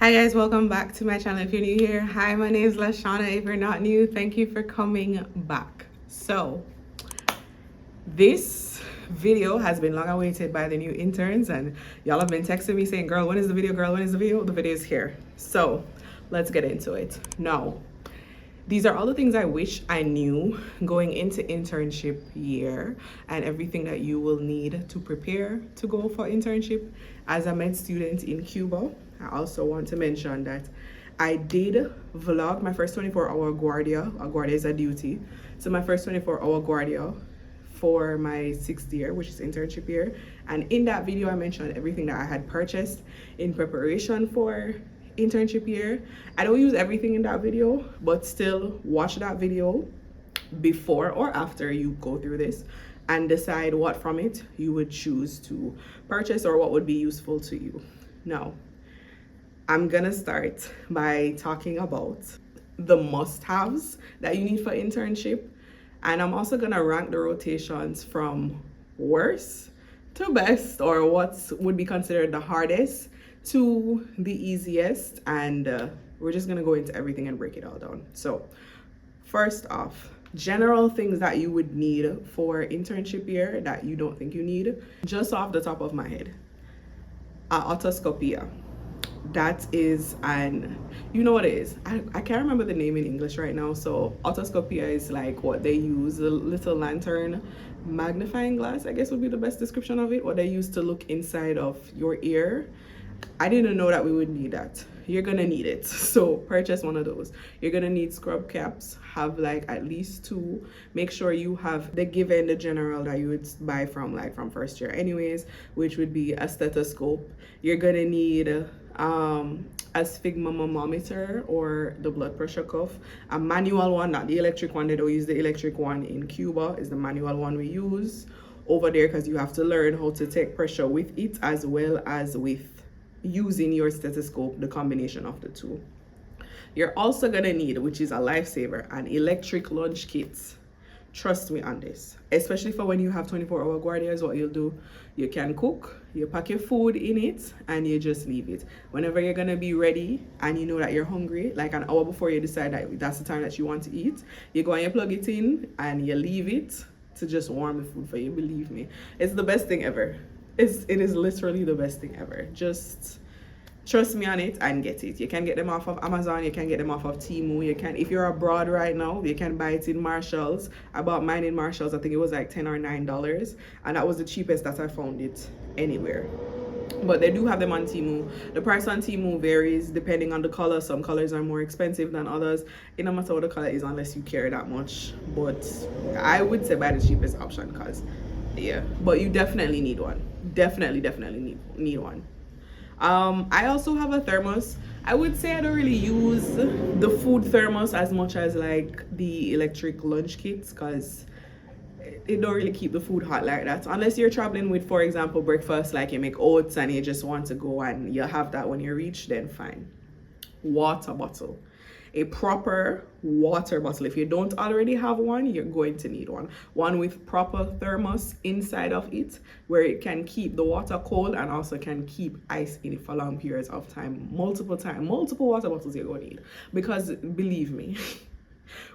Hi guys, welcome back to my channel. If you're new here, hi, my name is Shawna. If you're not new, thank you for coming back. So this video has been long awaited by the new interns, and y'all have been texting me saying, girl, when is the video? Girl, when is the video? The video is here. So let's get into it. Now, these are all the things I wish I knew going into internship year and everything that you will need to prepare to go for internship as a med student in Cuba. I also want to mention that I did vlog my first 24-hour guardia. A guardia is a duty. So my first 24-hour guardia for my 6th year, which is internship year. And in that video, I mentioned everything that I had purchased in preparation for internship year. I don't use everything in that video, but still watch that video before or after you go through this and decide what from it you would choose to purchase or what would be useful to you. Now, I'm gonna start by talking about the must-haves that you need for internship, and I'm also gonna rank the rotations from worst to best, or what would be considered the hardest to the easiest, and we're just gonna go into everything and break it all down. So first off, general things that you would need for internship year that you don't think you need, just off the top of my head. Otoscopia. That is you know what it is. I can't remember the name in English right now. So otoscopia is like what they use, a little lantern magnifying glass, I guess would be the best description of it, what they use to look inside of your ear. I didn't know that we would need that. You're gonna need it, so purchase one of those. You're gonna need scrub caps, have like at least 2. Make sure you have the given, the general that you would buy from first year anyways, which would be a stethoscope. You're gonna need a sphygmomanometer or the blood pressure cuff, a manual one, not the electric one. They don't use the electric one in Cuba. Is the manual one we use over there, because you have to learn how to take pressure with it as well as with using your stethoscope, the combination of the two. You're also gonna need, which is a lifesaver, an electric lunch kit. Trust me on this, especially for when you have 24-hour guardias. What you'll do, you can cook, you pack your food in it, and you just leave it. Whenever you're gonna be ready and you know that you're hungry, like an hour before you decide that that's the time that you want to eat, you go and you plug it in and you leave it to just warm the food for you. Believe me, it's the best thing ever. It is literally the best thing ever. Just trust me on it and get it. You can get them off of Amazon, you can get them off of Temu, you can, if you're abroad right now, you can buy it in Marshalls. I bought mine in Marshalls, I think it was like $10 or $9, and that was the cheapest that I found it anywhere. But they do have them on Temu. The price on Temu varies depending on the color. Some colors are more expensive than others. It no matter what the color is unless you care that much. But I would say buy the cheapest option, because yeah, but you definitely need one. Definitely need one. I also have a thermos. I would say I don't really use the food thermos as much as like the electric lunch kits, because it don't really keep the food hot like that, unless you're traveling with, for example, breakfast, like you make oats and you just want to go and you have that when you reach, then fine. Water bottle. A proper water bottle. If you don't already have one, you're going to need one with proper thermos inside of it, where it can keep the water cold and also can keep ice in it for long periods of time. Multiple water bottles you're going to need, because believe me,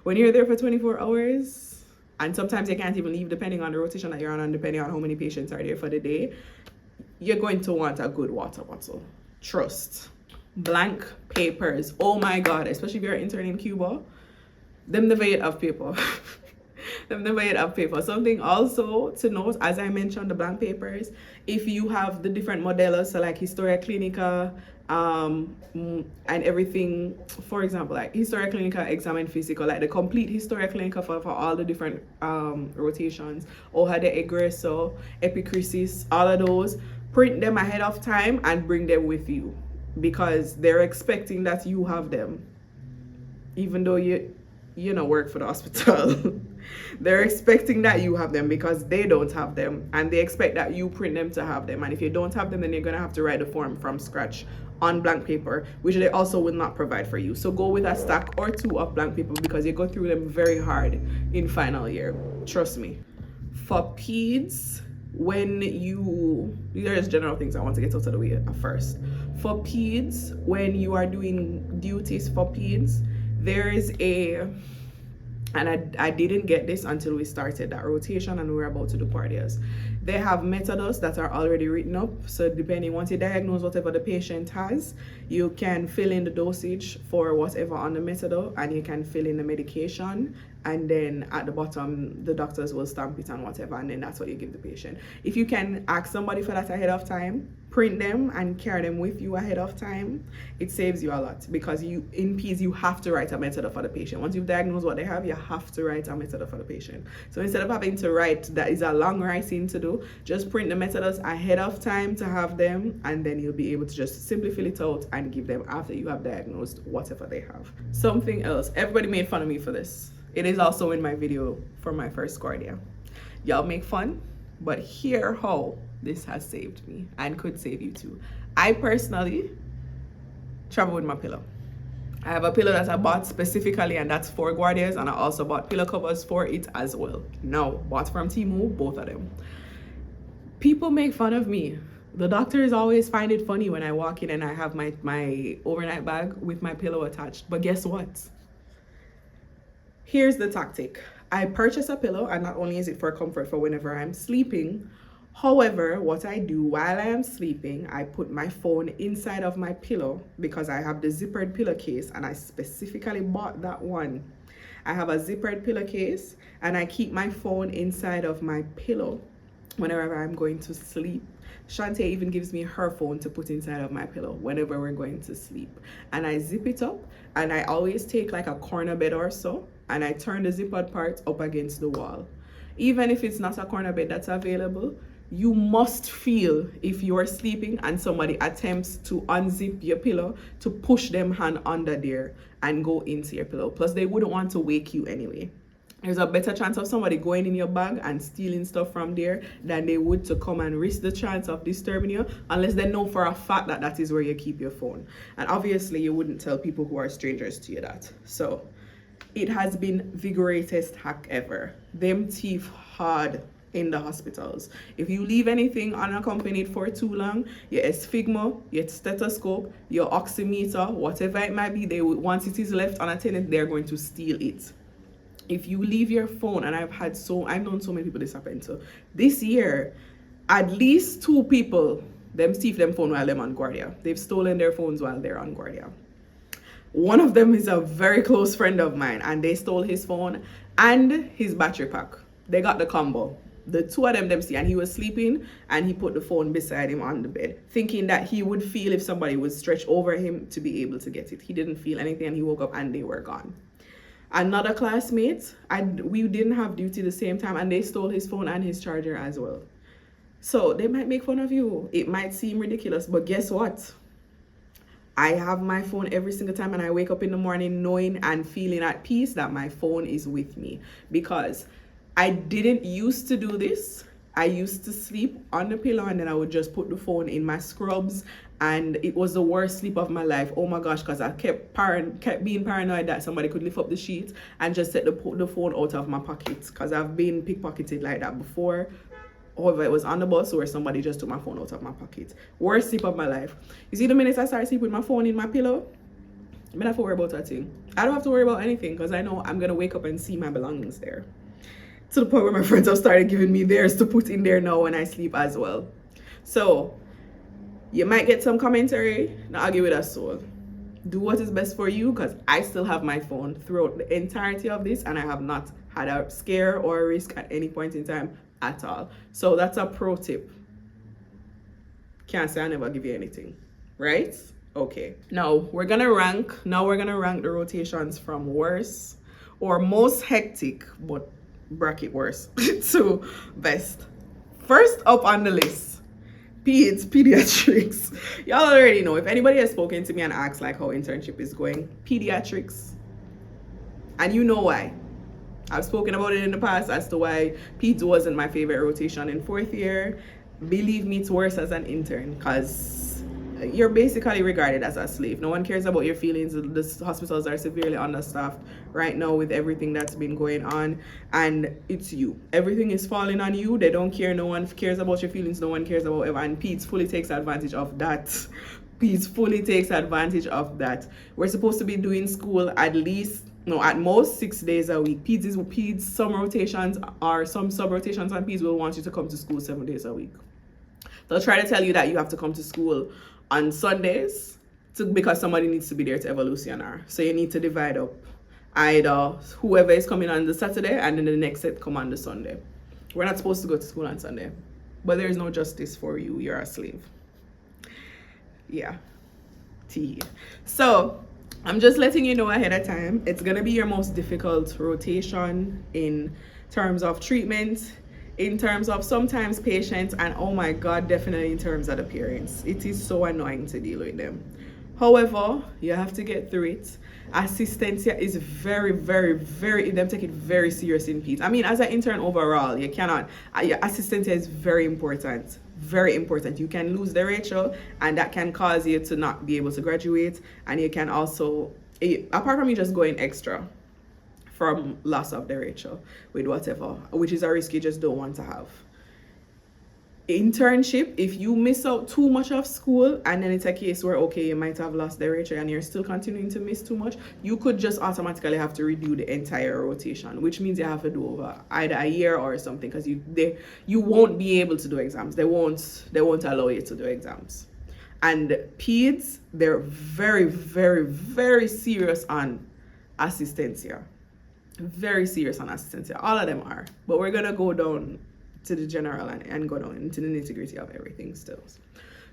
when you're there for 24 hours, and sometimes you can't even leave depending on the rotation that you're on and depending on how many patients are there for the day, you're going to want a good water bottle. Trust. Blank papers. Oh my god, especially if you're an intern in Cuba, them never yet have paper. Them never yet have paper. Something also to note, as I mentioned, the blank papers, if you have the different modelos, so like Historia Clinica and everything, for example, like Historia Clinica examen physical, like the complete Historia Clinica for all the different rotations, Hoja de Egreso, Epicrisis, all of those, print them ahead of time and bring them with you, because they're expecting that you have them, even though you know work for the hospital. They're expecting that you have them because they don't have them, and they expect that you print them to have them. And if you don't have them, then you're gonna have to write the form from scratch on blank paper, which they also will not provide for you. So go with a stack or 2 of blank paper, because you go through them very hard in final year. Trust me. For peds, when you, there's general things I want to get out of the way at first. For peds, when you are doing duties for peds, there is a, and I didn't get this until we started that rotation and we were about to do cardias. They have methods that are already written up. So depending, once you diagnose whatever the patient has, you can fill in the dosage for whatever on the method, and you can fill in the medication, and then at the bottom the doctors will stamp it on whatever, and then that's what you give the patient. If you can ask somebody for that ahead of time, print them and carry them with you ahead of time, it saves you a lot, because you in P's you have to write a method for the patient. Once you've diagnosed what they have, you have to write a method for the patient. So instead of having to write, that is a long writing to do, just print the methods ahead of time to have them, and then you'll be able to just simply fill it out and give them after you have diagnosed whatever they have. Something else, everybody made fun of me for this. It is also in my video for my first cardia. Y'all make fun, but hear how this has saved me and could save you too. I personally travel with my pillow. I have a pillow that I bought specifically, and that's for guardias, and I also bought pillow covers for it as well. Now, bought from Temu, both of them. People make fun of me. The doctors always find it funny when I walk in and I have my overnight bag with my pillow attached. But guess what? Here's the tactic. I purchase a pillow, and not only is it for comfort for whenever I'm sleeping, however, what I do while I am sleeping, I put my phone inside of my pillow, because I have the zippered pillowcase, and I specifically bought that one. I have a zippered pillowcase, and I keep my phone inside of my pillow whenever I'm going to sleep. Shante even gives me her phone to put inside of my pillow whenever we're going to sleep. And I zip it up, and I always take like a corner bed or so, and I turn the zippered part up against the wall. Even if it's not a corner bed that's available, you must feel, if you're sleeping and somebody attempts to unzip your pillow, to push them hand under there and go into your pillow. Plus, they wouldn't want to wake you anyway. There's a better chance of somebody going in your bag and stealing stuff from there than they would to come and risk the chance of disturbing you, unless they know for a fact that that is where you keep your phone. And obviously, you wouldn't tell people who are strangers to you that. So it has been the greatest hack ever. Them thief hard in the hospitals. If you leave anything unaccompanied for too long, your sphygma, your stethoscope, your oximeter, whatever it might be, once it is left unattended, they're going to steal it. If you leave your phone, and I've known so many people this happened to. This year, at least 2 people, them thief them phone while they're on guardia. They've stolen their phones while they're on guardia. One of them is a very close friend of mine, and they stole his phone and his battery pack. They got the combo. The 2 of them see, and he was sleeping, and he put the phone beside him on the bed, thinking that he would feel if somebody would stretch over him to be able to get it. He didn't feel anything, and he woke up and they were gone. Another classmate, we didn't have duty the same time, and they stole his phone and his charger as well. So they might make fun of you. It might seem ridiculous, but guess what? I have my phone every single time, and I wake up in the morning knowing and feeling at peace that my phone is with me, because I didn't used to do this. I used to sleep on the pillow, and then I would just put the phone in my scrubs, and it was the worst sleep of my life. Oh my gosh, because I kept being paranoid that somebody could lift up the sheet and just take the phone out of my pocket, because I've been pickpocketed like that before. However, it was on the bus where somebody just took my phone out of my pocket. Worst sleep of my life. You see, the minute I start sleeping with my phone in my pillow, I don't have to worry about that thing. I don't have to worry about anything, because I know I'm going to wake up and see my belongings there. To the point where my friends have started giving me theirs to put in there now when I sleep as well. So you might get some commentary. Now argue with us, soul. Do what is best for you, because I still have my phone throughout the entirety of this, and I have not had a scare or a risk at any point in time at all. So that's a pro tip. Can't say I never give you anything, right? Okay. Now we're gonna rank the rotations from worst or most hectic, but bracket worst to best. First up on the list, pediatrics. Y'all already know. If anybody has spoken to me and asked like how internship is going, pediatrics, and you know why. I've spoken about it in the past as to why peds wasn't my favorite rotation in 4th year. Believe me, it's worse as an intern, because you're basically regarded as a slave. No one cares about your feelings. The hospitals are severely understaffed right now with everything that's been going on, and it's you. Everything is falling on you. They don't care. No one cares about your feelings. No one cares about ever. And peds fully takes advantage of that. Peds fully takes advantage of that. We're supposed to be doing school at least, no, at most 6 days a week. Peds, some rotations or some sub rotations on Peds will want you to come to school 7 days a week. They'll try to tell you that you have to come to school on Sundays because somebody needs to be there to evolutionary. So you need to divide up either whoever is coming on the Saturday and then the next set come on the Sunday. We're not supposed to go to school on Sunday, but there is no justice for you. You're a slave. Yeah. Tea. So I'm just letting you know ahead of time, it's gonna be your most difficult rotation in terms of treatment, in terms of sometimes patients, and oh my god, definitely in terms of the parents. It is so annoying to deal with them. However, you have to get through it. Assistencia is very, them take it very serious in Peds. I mean, as an intern overall, you cannot, your assistencia is very important. Very important. You can lose the ratio, and that can cause you to not be able to graduate, and you can also, apart from you just going extra from loss of the ratio with whatever, which is a risk you just don't want to have. Internship, if you miss out too much of school and then it's a case where okay, you might have lost the ratio and you're still continuing to miss too much, you could just automatically have to redo the entire rotation, which means you have to do over either a year or something, because you won't be able to do exams. They won't allow you to do exams. And Peds, they're very serious on assistencia. Very serious on assistencia. All of them are, but we're gonna go down to the general and go down into the nitty-gritty of everything still.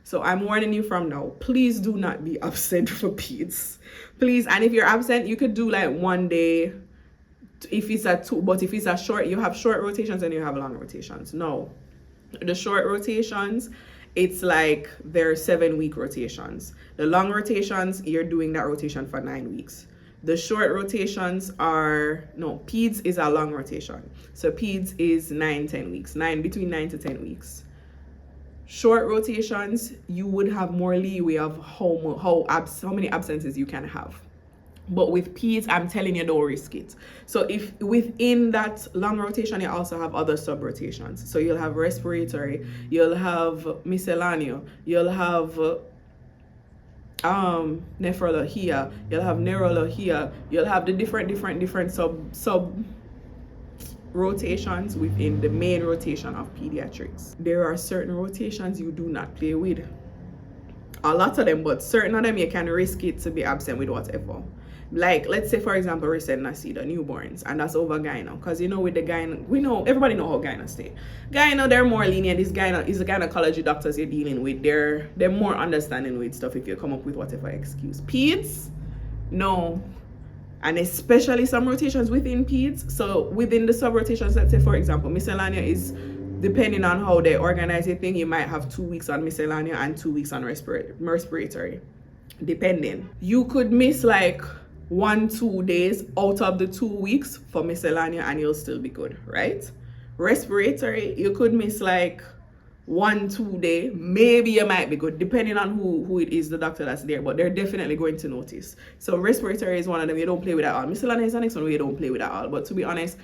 So I'm warning you from now, please do not be absent for Peds, please. And if you're absent, you could do like 1 day if it's a 2, but if it's a short, you have short rotations and you have long rotations. No, the short rotations, it's like they're 7-week rotations. The long rotations, you're doing that rotation for 9 weeks. The short rotations are, no, Peds is a long rotation. So Peds is 9-10 weeks, between 9 to 10 weeks. Short rotations, you would have more leeway of how many absences you can have. But with Peds, I'm telling you, don't risk it. So if within that long rotation, you also have other sub rotations. So you'll have respiratory, you'll have miscellaneous, you'll have nephrology, you'll have neurology, you'll have the different sub rotations within the main rotation of pediatrics. There are certain rotations you do not play with. A lot of them, but certain of them you can risk it to be absent with whatever. Like, let's say, for example, recent nacida, newborns, and that's over gyno. Because, you know, with the gyno, everybody know how gyno stay. Gyno, they're more lenient. This gyno is the gynecology doctors you're dealing with. They're more understanding with stuff if you come up with whatever excuse. Peds, no. And especially some rotations within Peds. So within the sub-rotations, let's say, for example, miscellanea is, depending on how they organize your thing, you might have 2 weeks on miscellanea and 2 weeks on respiratory. Depending. You could miss like 1-2 days out of the 2 weeks for miscellanea and you'll still be good, right? Respiratory, you could miss like 1-2 day, maybe you might be good, depending on who it is, the doctor that's there, but they're definitely going to notice. So respiratory is one of them you don't play with at all. Miscellaneous is the next one where you don't play with at all. But to be honest,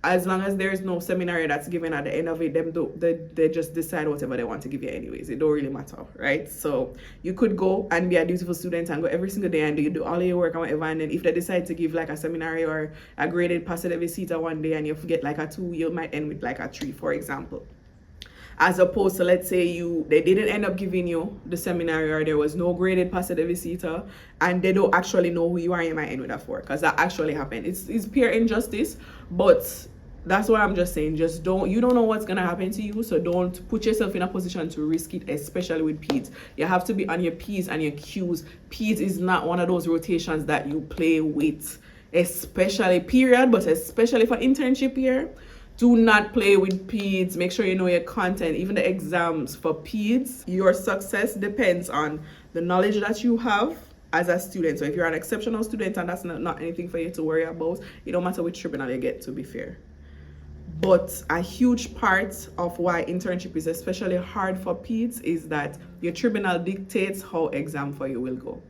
as long as there's no seminary that's given at the end of it, they just decide whatever they want to give you anyways. It don't really matter, right? So you could go and be a dutiful student and go every single day and you do all of your work and whatever, and then if they decide to give like a seminary or a graded positive visita one day and you forget like a 2, you might end with like a 3, for example. As opposed to, let's say they didn't end up giving you the seminary or there was no graded positive visita and they don't actually know who you are, you might end with a 4, because that actually happened. It's pure injustice, but that's what I'm just saying. You don't know what's gonna happen to you, so don't put yourself in a position to risk it, especially with Peds. You have to be on your P's and your Q's. Peds is not one of those rotations that you play with, especially period, but especially for internship year. Do not play with Peds. Make sure you know your content, even the exams for Peds. Your success depends on the knowledge that you have as a student. So if you're an exceptional student and that's not anything for you to worry about, it don't matter which tribunal you get, to be fair. But a huge part of why internship is especially hard for Peds is that your tribunal dictates how exam for you will go.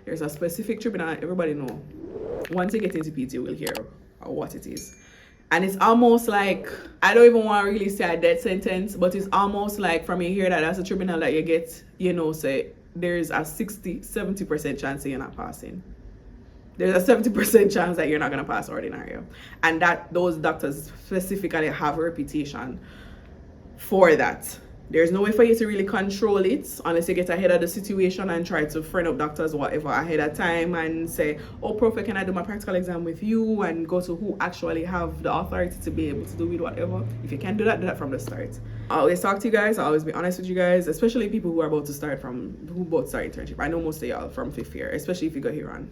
There's a specific tribunal that everybody know. Once you get into Peds, you will hear what it is. And it's almost like, I don't even want to really say a death sentence, but it's almost like from you hear that that's a tribunal that you get, say, there's a 60-70% chance that you're not passing. There's a 70% chance that you're not going to pass ordinary. And that those doctors specifically have a reputation for that. There's no way for you to really control it unless you get ahead of the situation and try to friend up doctors whatever ahead of time and say, oh, Prof, can I do my practical exam with you, and go to who actually have the authority to be able to do it, whatever. If you can't do that from the start. I always talk to you guys. I always be honest with you guys, especially people who are about to start who both start internship. I know most of y'all from 5th year, especially if you go here on.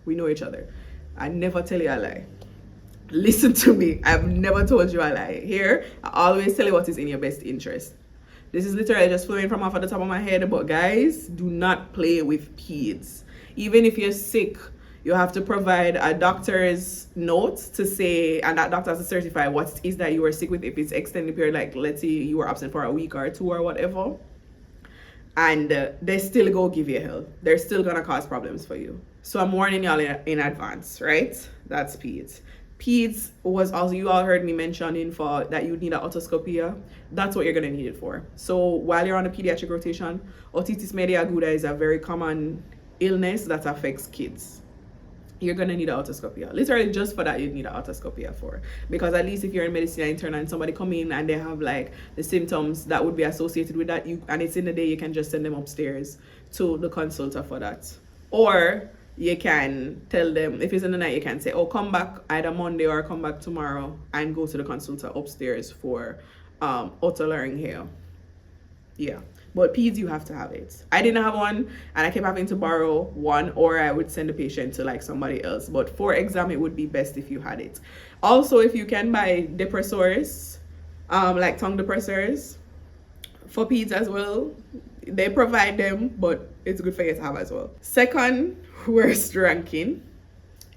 We know each other. I never tell you a lie. Listen to me. I've never told you a lie. Here, I always tell you what is in your best interest. This is literally just flowing from off of the top of my head, but guys, do not play with peds. Even if you're sick, you have to provide a doctor's note to say, and that doctor has to certify what is that you were sick with. If it's extended period, like let's say you were absent for a week or 2 or whatever, and they still go give you hell. They're still gonna cause problems for you. So I'm warning y'all in advance, right? That's peds. Peds was also, you all heard me mentioning for that you need an otoscopia. That's what you're gonna need it for. So while you're on a pediatric rotation, otitis media aguda is a very common illness that affects kids. You're gonna need an otoscopia. Literally just for that you need an otoscopia for. Because at least if you're in medicine intern and somebody come in and they have like the symptoms that would be associated with that, and it's in the day, you can just send them upstairs to the consultant for that. Or you can tell them, if it's in the night, you can say, oh, come back either Monday or come back tomorrow and go to the consultant upstairs for otolaryngea. Yeah, but peds, you have to have it. I didn't have one, and I kept having to borrow one, or I would send the patient to like somebody else. But for exam, it would be best if you had it. Also, if you can buy depressors, like tongue depressors for peds as well, they provide them, but it's good for you to have as well. Second worst ranking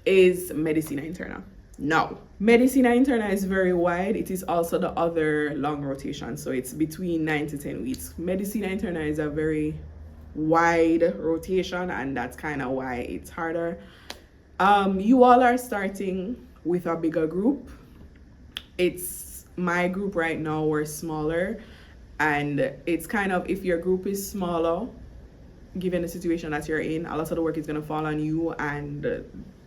is Medicina Interna. Now, Medicina Interna is very wide. It is also the other long rotation, so it's between 9 to 10 weeks. Medicina Interna is a very wide rotation, and that's kind of why it's harder. You all are starting with a bigger group. It's my group right now, we're smaller, and it's kind of, if your group is smaller, given the situation that you're in, a lot of the work is going to fall on you, and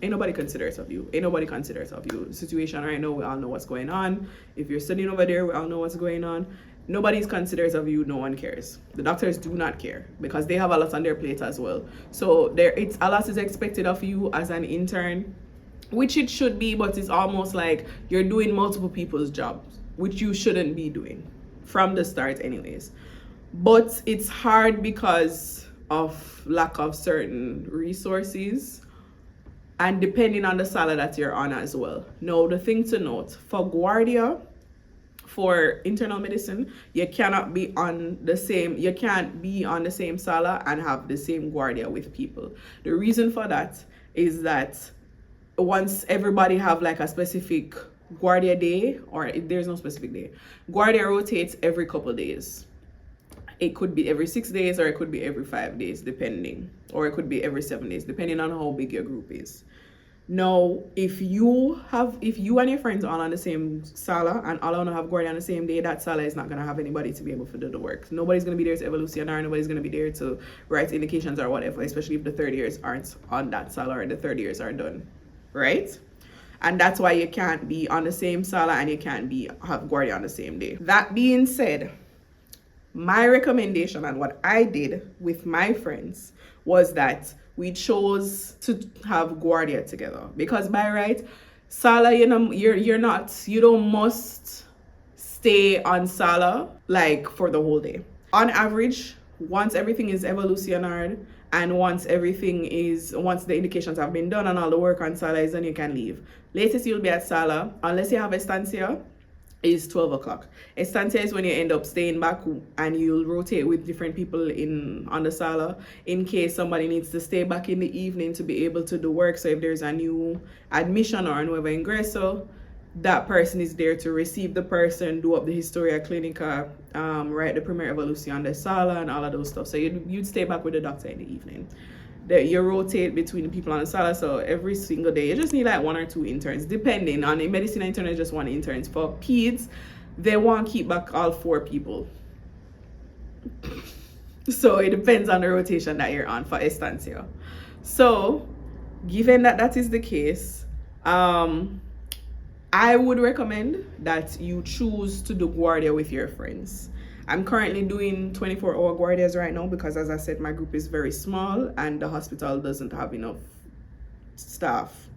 ain't nobody considers of you. Ain't nobody considers of you. The situation right now, we all know what's going on. If you're studying over there, we all know what's going on. Nobody's considers of you. No one cares. The doctors do not care because they have a lot on their plate as well. So it's a lot is expected of you as an intern, which it should be, but it's almost like you're doing multiple people's jobs, which you shouldn't be doing from the start anyways. But it's hard because of lack of certain resources, and depending on the sala that you're on as well. Now, the thing to note, for Guardia, for internal medicine, you can't be on the same sala and have the same Guardia with people. The reason for that is that once everybody have like a specific Guardia day, or if there's no specific day, Guardia rotates every couple days. It could be every 6 days, or it could be every 5 days, depending, or it could be every 7 days, depending on how big your group is. Now, if you and your friends are on the same sala and all of them have Guardia on the same day, that sala is not going to have anybody to be able to do the work. Nobody's going to be there to evolutionary, nobody's going to be there to write indications or whatever, especially if the third years aren't on that sala or the third years are done, right? And that's why you can't be on the same sala and you can't have Guardia on the same day. That being said, my recommendation and what I did with my friends was that we chose to have Guardia together, because by right, sala, you don't must stay on sala like for the whole day. On average, once everything is evolutionary and once the indications have been done and all the work on sala is done, you can leave. Latest you'll be at sala, unless you have estancia, is 12 o'clock. Estancia is when you end up staying back and you'll rotate with different people on the sala in case somebody needs to stay back in the evening to be able to do work. So if there's a new admission or a nuevo ingreso, that person is there to receive the person, do up the historia clinica, write the primer evolution on the sala and all of those stuff. So you'd stay back with the doctor in the evening. You rotate between the people on the sala, so every single day you just need like 1 or 2 interns, depending on a medicine intern is just 1 interns. For peds, they want to keep back all 4 people. So it depends on the rotation that you're on for estancia. So given that that is the case, I would recommend that you choose to do guardia with your friends. I'm currently doing 24-hour guardias right now because, as I said, my group is very small and the hospital doesn't have enough staff.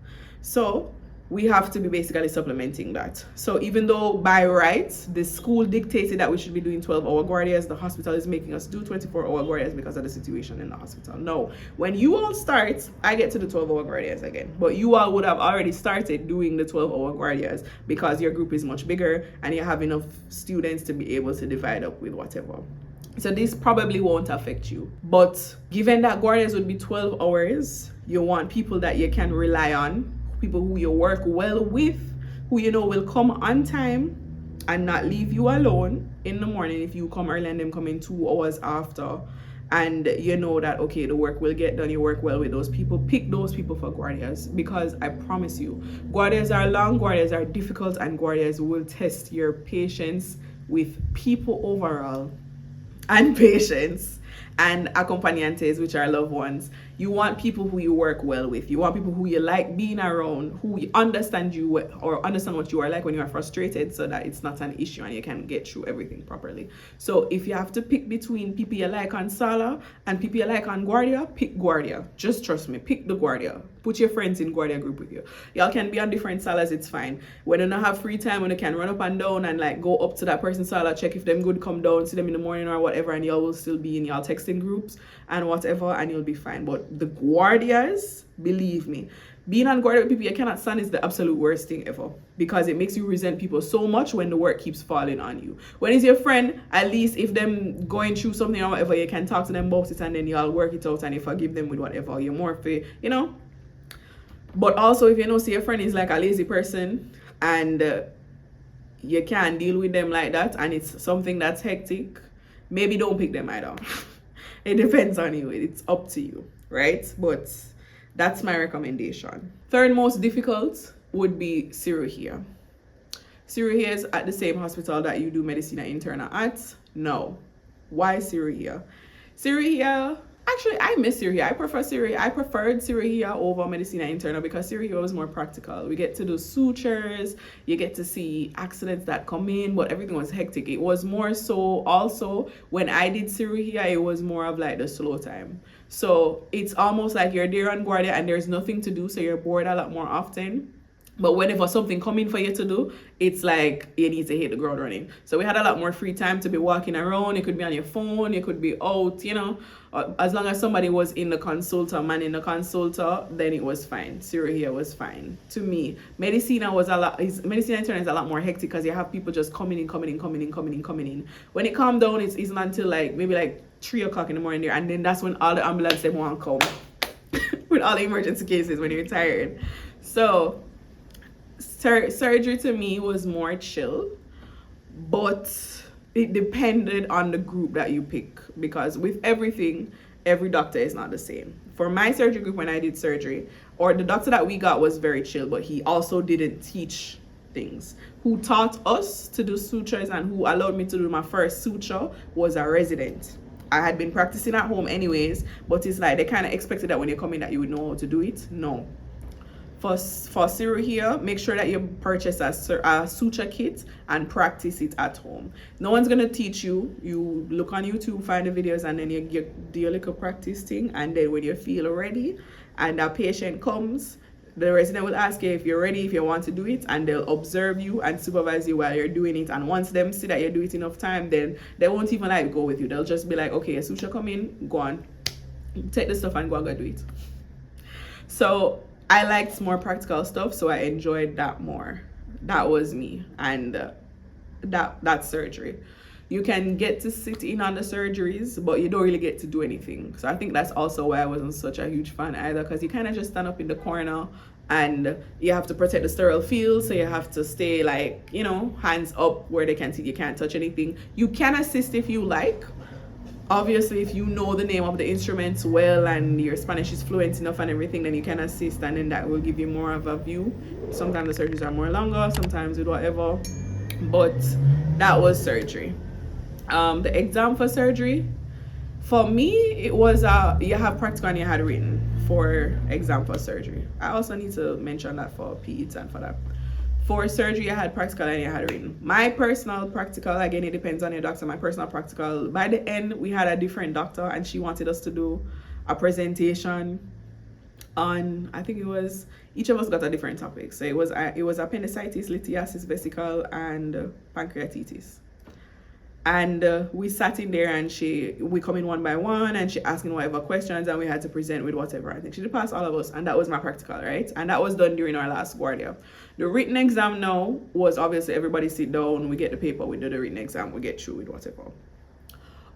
So we have to be basically supplementing that. So even though by rights the school dictated that we should be doing 12-hour guardias, the hospital is making us do 24-hour guardias because of the situation in the hospital. No, when you all start, I get to the 12-hour guardias again, but you all would have already started doing the 12-hour guardias because your group is much bigger and you have enough students to be able to divide up with whatever. So this probably won't affect you. But given that guardias would be 12 hours, you want people that you can rely on, people who you work well with, who you know will come on time and not leave you alone in the morning if you come early and them come in 2 hours after, and you know that okay, the work will get done, you work well with those people. Pick those people for guardias, because I promise you, guardias are long, guardias are difficult, and guardias will test your patience with people overall and patience and accompagnantes, which are loved ones. You want people who you work well with. You want people who you like being around, who understand you or understand what you are like when you are frustrated, so that it's not an issue and you can get through everything properly. So if you have to pick between people you like on Sala and people you like on Guardia, pick Guardia. Just trust me, pick the Guardia. Put your friends in Guardia group with you. Y'all can be on different salas, it's fine. When you don't have free time, when you can run up and down and like go up to that person's sala, check if them good, come down, see them in the morning or whatever, and y'all will still be in y'all texting groups and whatever, and you'll be fine. But the guardias, believe me, being on guardia with people you cannot stand is the absolute worst thing ever, because it makes you resent people so much when the work keeps falling on you. When it's your friend, at least if them going through something or whatever, you can talk to them about it and then y'all work it out and you forgive them with whatever. You're more fair, you know. But also, if you know, see your friend is like a lazy person and you can't deal with them like that and it's something that's hectic, maybe don't pick them either. It depends on you. It's up to you, right? But that's my recommendation. Third most difficult would be cirugía. Cirugía is at the same hospital that you do medicina interna at. No. Why cirugía? Cirugía, actually, I miss cirugía. I preferred cirugía over medicina interna because cirugía was more practical. We get to do sutures, you get to see accidents that come in, but everything was hectic. It was more so also when I did cirugía, it was more of like the slow time. So it's almost like you're there on guardia and there's nothing to do, so you're bored a lot more often. But whenever something coming for you to do, it's like you need to hit the ground running. So we had a lot more free time to be walking around. You could be on your phone, you could be out, you know. As long as somebody was in the consulta, man in the consulta, then it was fine. Cirugía was fine. To me, medicina intern is a lot more hectic because you have people just coming in. When it calmed down, it's not until like maybe like 3 o'clock in the morning there, and then that's when all the ambulance them want to come with all the emergency cases when you're tired. So surgery to me was more chill, but it depended on the group that you pick, because with everything, every doctor is not the same. For my surgery group, when I did surgery, or the doctor that we got was very chill, but he also didn't teach things. Who taught us to do sutures and who allowed me to do my first suture was a resident. I had been practicing at home anyways, but it's like they kind of expected that when you come in that you would know how to do it. No. For cirugía, make sure that you purchase a suture kit and practice it at home. No one's gonna teach you. You look on YouTube, find the videos, and then you do your little practice thing. And then when you feel ready and a patient comes, the resident will ask you if you're ready, if you want to do it, and they'll observe you and supervise you while you're doing it. And once them see that you do it enough time, then they won't even like go with you. They'll just be like, okay, a suture come in, go on, take the stuff and go do it. So I liked more practical stuff, so I enjoyed that more. That was me, and that's surgery. You can get to sit in on the surgeries, but you don't really get to do anything. So I think that's also why I wasn't such a huge fan either, because you kind of just stand up in the corner and you have to protect the sterile field, so you have to stay like, you know, hands up where they can see, you can't touch anything. You can assist if you like. Obviously, if you know the name of the instruments well and your Spanish is fluent enough and everything, then you can assist, and then that will give you more of a view. Sometimes the surgeries are more longer, sometimes with whatever, but that was surgery. The exam for surgery, For me, it was you have practical and you had written for exam for surgery. I also need to mention that for peds and for that. For surgery, I had practical and I had written. My personal practical, again, it depends on your doctor. My personal practical, by the end, we had a different doctor and she wanted us to do a presentation on, I think it was, each of us got a different topic. So it was appendicitis, lithiasis, vesicle, and pancreatitis. And we sat in there and we come in one by one and she asking whatever questions and we had to present with whatever. I think she did pass all of us and that was my practical, right? And that was done during our last guardia. The written exam now was obviously everybody sit down, we get the paper, we do the written exam, we get through with whatever.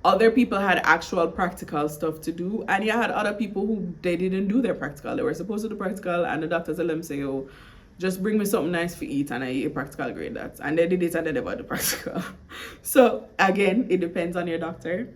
Other people had actual practical stuff to do, and you had other people who they didn't do their practical. They were supposed to do practical and the doctor tell them, say, oh, just bring me something nice to eat and I eat a practical grade that. And they did it and they never do practical. So again, it depends on your doctor.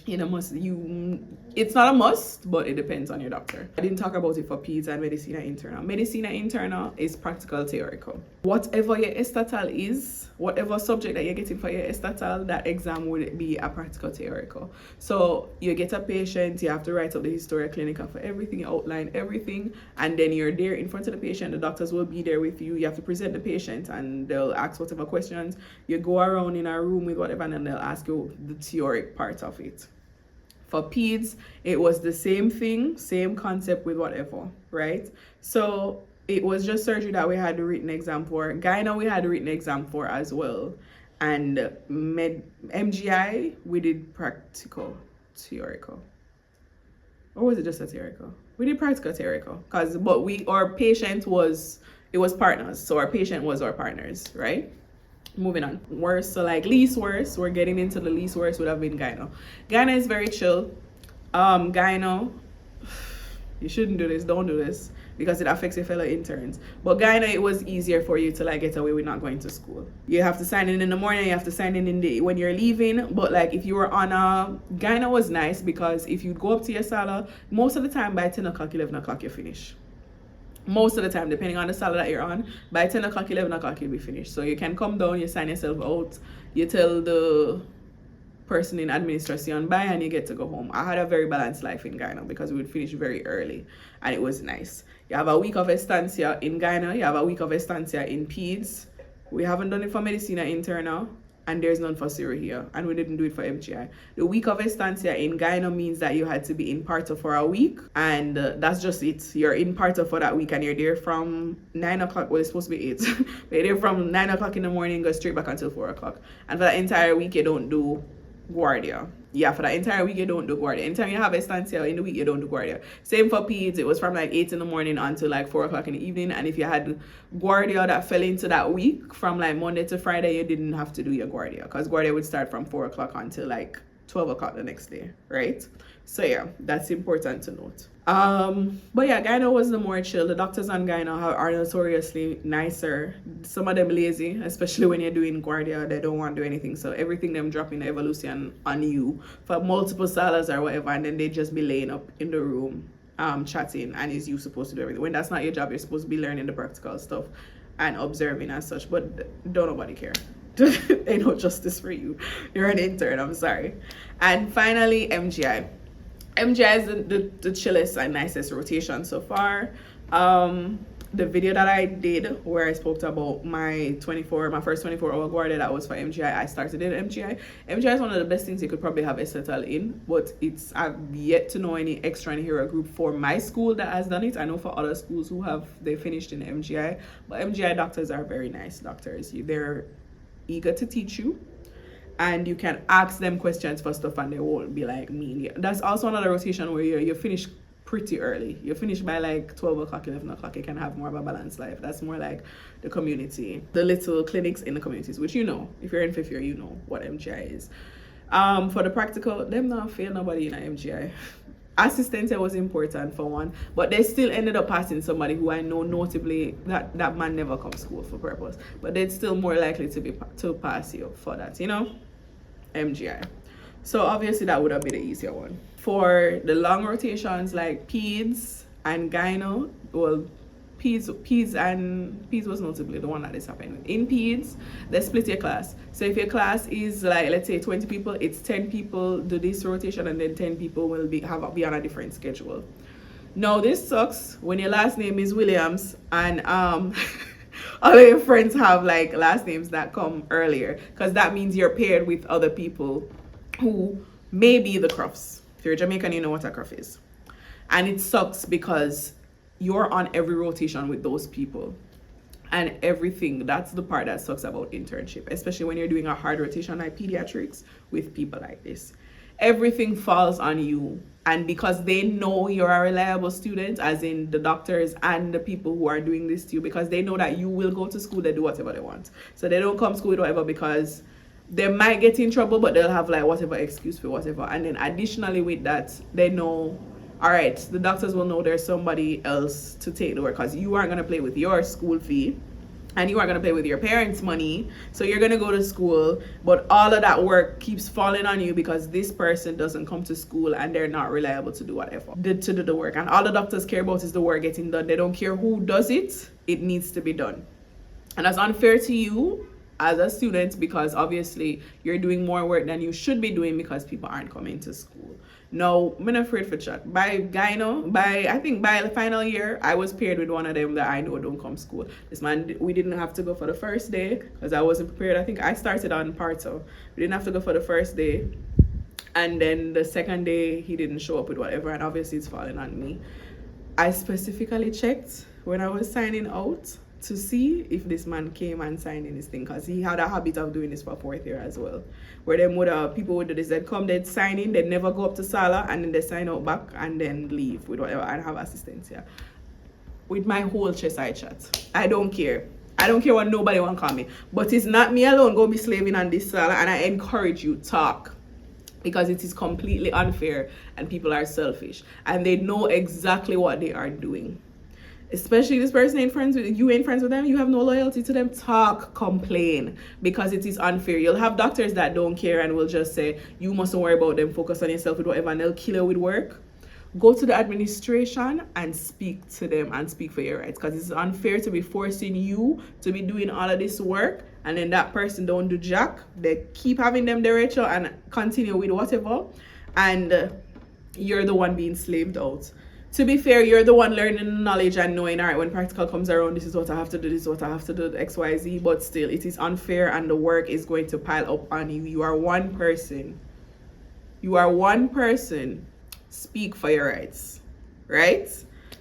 It's not a must, but it depends on your doctor. I didn't talk about it for peds and medicina interna. Medicina interna is practical theoretical. Whatever your estatal is, whatever subject that you're getting for your estatal, that exam would be a practical theoretical. So you get a patient, you have to write up the historia clinica for everything, you outline everything, and then you're there in front of the patient, the doctors will be there with you, you have to present the patient and they'll ask whatever questions, you go around in a room with whatever and then they'll ask you the theoric part of it. For peds, it was the same thing, same concept with whatever, right? So it was just surgery that we had the written exam for. Gyna, we had the written exam for as well. And MGI, we did practical theoretical. Or was it just a theoretical? We did practical theoretical. But our patient was partners. So our patient was our partners, right? Moving on. Worse, so like least worst, we're getting into the least worst would have been gyno. Gyno is very chill. Gyno, you shouldn't do this, don't do this, because it affects your fellow interns. But gyno, it was easier for you to like get away with not going to school. You have to sign in the morning, you have to sign in when you're leaving. But like if you were on gyno was nice because if you'd go up to your sala, most of the time by 10 o'clock, 11 o'clock, you finish. Most of the time, depending on the sala that you're on, by 10 o'clock, 11 o'clock, you'll be finished. So you can come down, you sign yourself out, you tell the person in administration bye, and you get to go home. I had a very balanced life in Ghana because we would finish very early, and it was nice. You have a week of estancia in Ghana, you have a week of estancia in peds. We haven't done it for medicina interna, and there's none for Syria here, and we didn't do it for MGI. The week of estancia in Ghana means that you had to be in Parto for a week, and that's just it. You're in Parto for that week, and you're there from 9 o'clock, well, it's supposed to be 8, but you're there from 9 o'clock in the morning, go straight back until 4 o'clock. And for that entire week, you don't do guardia. Yeah, for that entire week, you don't do guardia. Anytime you have estancia in the week, you don't do guardia. Same for peds, it was from like 8 in the morning until like 4 o'clock in the evening. And if you had guardia that fell into that week, from like Monday to Friday, you didn't have to do your guardia, because guardia would start from 4 o'clock until like 12 o'clock the next day, right? So yeah, that's important to note. But yeah, gyno was the more chill. The doctors on gyno are notoriously nicer. Some of them lazy, especially when you're doing guardia, they don't want to do anything. So everything them dropping the evolution on you for multiple salas or whatever, and then they just be laying up in the room, chatting, and is you supposed to do everything. When that's not your job, you're supposed to be learning the practical stuff and observing as such, but don't nobody care. Ain't no justice for you. You're an intern, I'm sorry. And finally, MGI. MGI is the chillest and nicest rotation so far. The video that I did where I spoke about my first 24-hour guardia, that was for MGI. I started in MGI. MGI is one of the best things you could probably have settled in, but I've yet to know any extra and hero group for my school that has done it. I know for other schools who they finished in MGI, but MGI doctors are very nice doctors. They're eager to teach you, and you can ask them questions for stuff and they won't be like mean. That's also another rotation where you finish pretty early. You finish by like 12 o'clock, 11 o'clock. You can have more of a balanced life. That's more like the community, the little clinics in the communities, which if you're in 5th year, you know what MGI is. For the practical, them not fail nobody in a MGI. Assistance was important for one, but they still ended up passing somebody who I know notably that man never comes to school for purpose, but they're still more likely to pass you for that, MGI. So obviously that would have been the easier one. For the long rotations like peds and gyno, well, Peds was notably the one that this happened with. In Peds, they split your class. So if your class is like, let's say 20 people, it's 10 people do this rotation, and then 10 people will be on a different schedule. Now this sucks when your last name is Williams and all of your friends have like last names that come earlier, because that means you're paired with other people who may be the Crufts. If you're Jamaican, you know what a Cruff is. And it sucks because you're on every rotation with those people and everything. That's the part that sucks about internship, especially when you're doing a hard rotation like pediatrics with people like this. Everything falls on you, and because they know you're a reliable student, as in the doctors and the people who are doing this to you, because they know that you will go to school, they do whatever they want. So they don't come to school with whatever, because they might get in trouble, but they'll have like whatever excuse for whatever. And then additionally with that, they know, all right, the doctors will know there's somebody else to take the work, because you aren't going to play with your school fee and you aren't going to play with your parents' money. So you're going to go to school, but all of that work keeps falling on you because this person doesn't come to school and they're not reliable to do whatever, to do the work. And all the doctors care about is the work getting done. They don't care who does it. It needs to be done. And that's unfair to you as a student, because obviously you're doing more work than you should be doing because people aren't coming to school. No, I'm not afraid for chat. By the final year, I was paired with one of them that I know don't come to school. This man, we didn't have to go for the first day because I wasn't prepared. I think I started on Parto. We didn't have to go for the first day. And then the second day, he didn't show up with whatever, and obviously it's falling on me. I specifically checked when I was signing out to see if this man came and signed in his thing, because he had a habit of doing this for fourth year as well, where people would do this. They'd come, they'd sign in, they'd never go up to Sala, and then they sign out back and then leave with whatever and have assistance here. With my whole chest I chat. I don't care what nobody want to call me, but it's not me alone go be slaving on this Sala, and I encourage you, talk, because it is completely unfair and people are selfish and they know exactly what they are doing. Especially this person ain't friends with you, ain't friends with them, you have no loyalty to them. Talk, complain, because it is unfair. You'll have doctors that don't care and will just say you mustn't worry about them, focus on yourself with whatever, and they'll kill you with work. Go to the administration and speak to them and speak for your rights, because it's unfair to be forcing you to be doing all of this work and then that person don't do jack. They keep having them there and continue with whatever, and you're the one being slaved out. To be fair, you're the one learning the knowledge and knowing, all right, when practical comes around, this is what I have to do, this is what I have to do, XYZ, but still, it is unfair and the work is going to pile up on you. You are one person. Speak for your rights, right?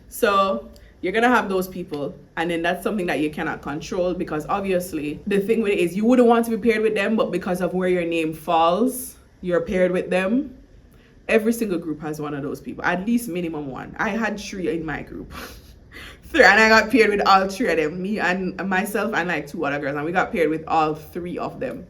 So you're going to have those people, and then that's something that you cannot control, because obviously the thing with it is you wouldn't want to be paired with them, but because of where your name falls, you're paired with them. Every single group has one of those people, at least minimum one. I had 3 in my group. 3, and I got paired with all 3 of them, me and myself and like 2 other girls, and we got paired with all 3 of them.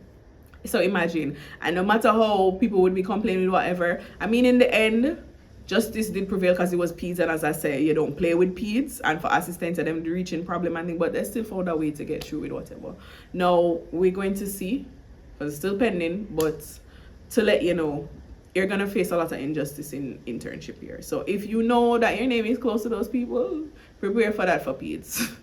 So imagine, and no matter how people would be complaining whatever, I mean, in the end, justice did prevail because it was peds, and as I say, you don't play with peds, and for assistants and them reaching problem and thing, but they still found a way to get through with whatever. Now we're going to see, because it's still pending, but to let you know, you're gonna face a lot of injustice in internship here. So if you know that your name is close to those people, prepare for that for peds.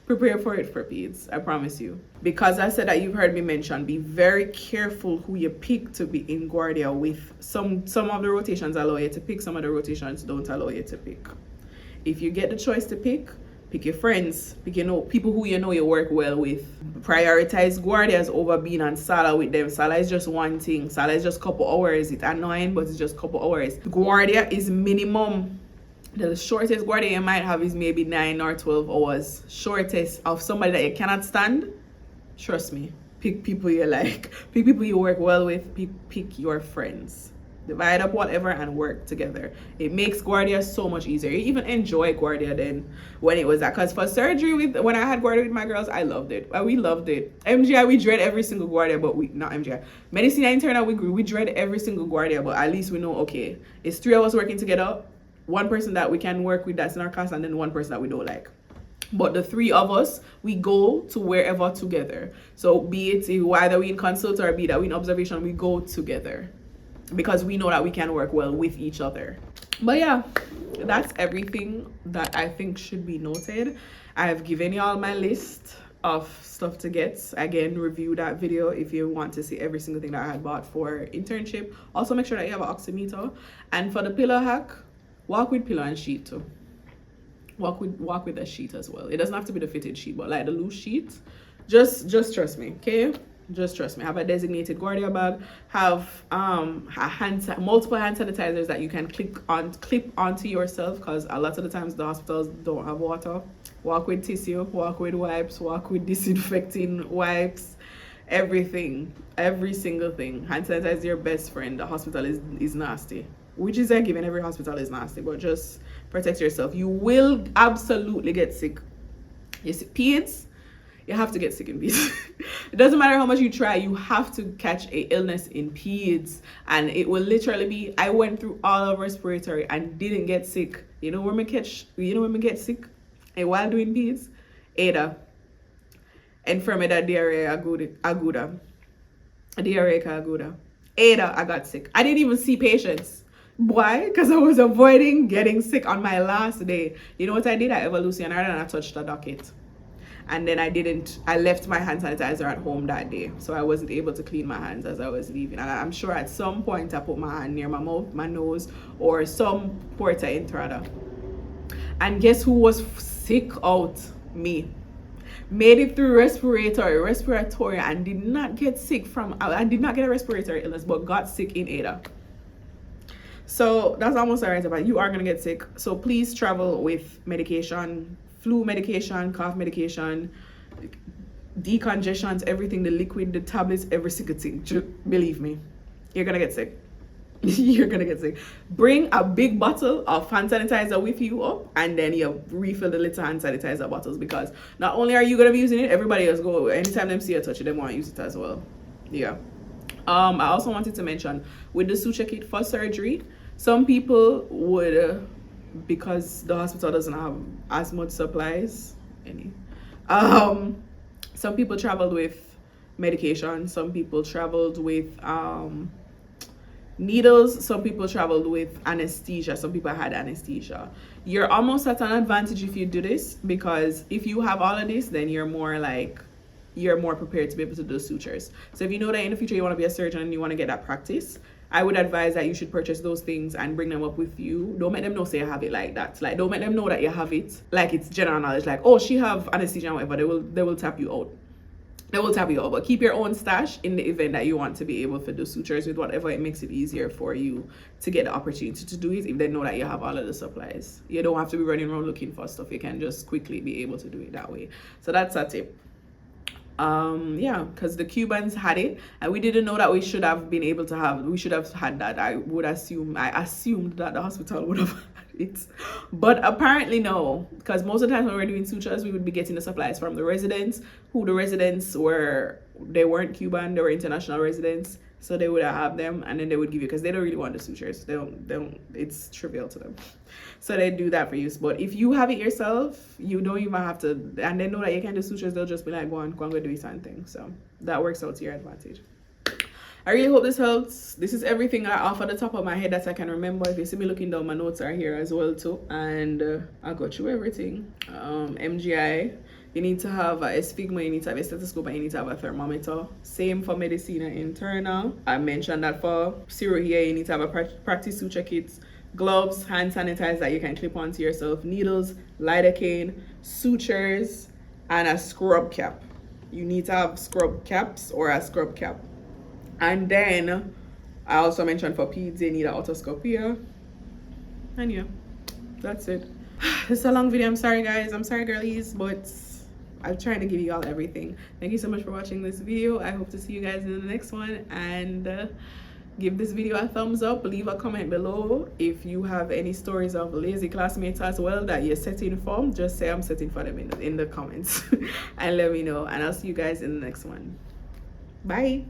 Prepare for it for peds, I promise you. Because I said that you've heard me mention, be very careful who you pick to be in Guardia with. Some of the rotations allow you to pick, some of the rotations don't allow you to pick. If you get the choice to pick your friends, pick people who you know you work well with. Prioritize Guardias over being on Sala with them. Sala is just one thing. Sala is just a couple hours. It's annoying, but it's just a couple hours. Guardia is minimum. The shortest Guardia you might have is maybe 9 or 12 hours. Shortest of somebody that you cannot stand. Trust me. Pick people you like. Pick people you work well with. Pick your friends. Divide up whatever and work together. It makes Guardia so much easier. You even enjoy Guardia than when it was that. Because for surgery, when I had Guardia with my girls, I loved it. We loved it. MGI, we dread every single Guardia, but not MGI. Medicine internal, we dread every single Guardia, but at least we know, okay, it's 3 of us working together. One person that we can work with that's in our class, and then one person that we don't like. But the 3 of us, we go to wherever together. So be it either we in consult or be that we in observation, we go together. because we know that we can work well with each other. But yeah, that's everything that I think should be noted. I have given y'all my list of stuff to get. Again, review that video if you want to see every single thing that I had bought for internship. Also make sure that you have an oximeter. And for the pillow hack, walk with pillow and sheet too. Walk with a sheet as well. It doesn't have to be the fitted sheet, but like the loose sheet, just trust me, okay? Just trust me. Have a designated Guardia bag. Have multiple hand sanitizers that you can clip onto yourself, because a lot of the times the hospitals don't have water. Walk with tissue, walk with wipes, walk with disinfecting wipes, everything, every single thing. Hand sanitizer is your best friend. The hospital is nasty, which is a given. Every hospital is nasty, but just protect yourself. You will absolutely get sick. You see, peds, you have to get sick in peds. It doesn't matter how much you try, you have to catch a illness in peds, and it will literally be, I went through all of respiratory and didn't get sick. You know when we get sick? And while doing peds, ADA, enfermedad diarrhea aguda, diarrhea aguda, ADA, I got sick. I didn't even see patients. Why? Because I was avoiding getting sick on my last day. You know what I did? I evolutionary and I touched the docket. And then I left my hand sanitizer at home that day. So I wasn't able to clean my hands as I was leaving. And I'm sure at some point I put my hand near my mouth, my nose, or some porta entrada. And guess who was sick out? Me. Made it through respiratory, and did not get sick I did not get a respiratory illness, but got sick in ADA. So that's almost alright about you are gonna get sick. So please travel with medication, flu medication, cough medication, decongestions, everything, the liquid, the tablets, every single thing. Believe me, you're gonna get sick. You're gonna get sick. Bring a big bottle of hand sanitizer with you up, and then you refill the little hand sanitizer bottles, because not only are you gonna be using it, everybody else go, anytime them see you touch it, they want to use it as well. Yeah. I also wanted to mention with the suture kit for surgery, some people would, because the hospital doesn't have as much supplies, some people traveled with medication, some people traveled with needles, some people traveled with anesthesia, some people had anesthesia. You're almost at an advantage if you do this, because if you have all of this, then you're more prepared to be able to do sutures. So if you know that in the future you want to be a surgeon and you want to get that practice, I would advise that you should purchase those things and bring them up with you. Don't make them know say you have it like that. Like, don't make them know that you have it like it's general knowledge, like, oh, she have anesthesia and whatever. They will tap you out. They will tap you out. But keep your own stash in the event that you want to be able to do sutures with whatever it makes it easier for you to get the opportunity to do it, if they know that you have all of the supplies. You don't have to be running around looking for stuff. You can just quickly be able to do it that way. So that's a tip. Yeah, because the Cubans had it, and we didn't know that we should have had that. I assumed that the hospital would have had it, but apparently no, because most of the time when we were doing sutures, we would be getting the supplies from the residents, they weren't Cuban, they were international residents, so they would have them, and then they would give you, because they don't really want the sutures, they don't, it's trivial to them, so they do that for you. But if you have it yourself, you don't even have to, and they know that you can do sutures, they'll just be like, go and go do something. So that works out to your advantage. I really hope this helps. This is everything off of the top of my head that I can remember. If you see me looking down, my notes are here as well too, and I got through everything. MGI, you need to have a sphygma, you need to have a stethoscope, and you need to have a thermometer. Same for medicina internal. I mentioned that for Ciro here, you need to have a practice suture kit, gloves, hand sanitizer that you can clip onto yourself, needles, lidocaine, sutures, and a scrub cap. You need to have scrub caps or a scrub cap. And then I also mentioned for peds, you need an otoscopia. And yeah, that's it. It's a long video. I'm sorry guys, I'm sorry girlies, but I'm trying to give you all everything. Thank you so much for watching this video. I hope to see you guys in the next one, and give this video a thumbs up. Leave a comment below if you have any stories of lazy classmates as well that you're setting for. Just say I'm setting for them in the comments and let me know, and I'll see you guys in the next one. Bye.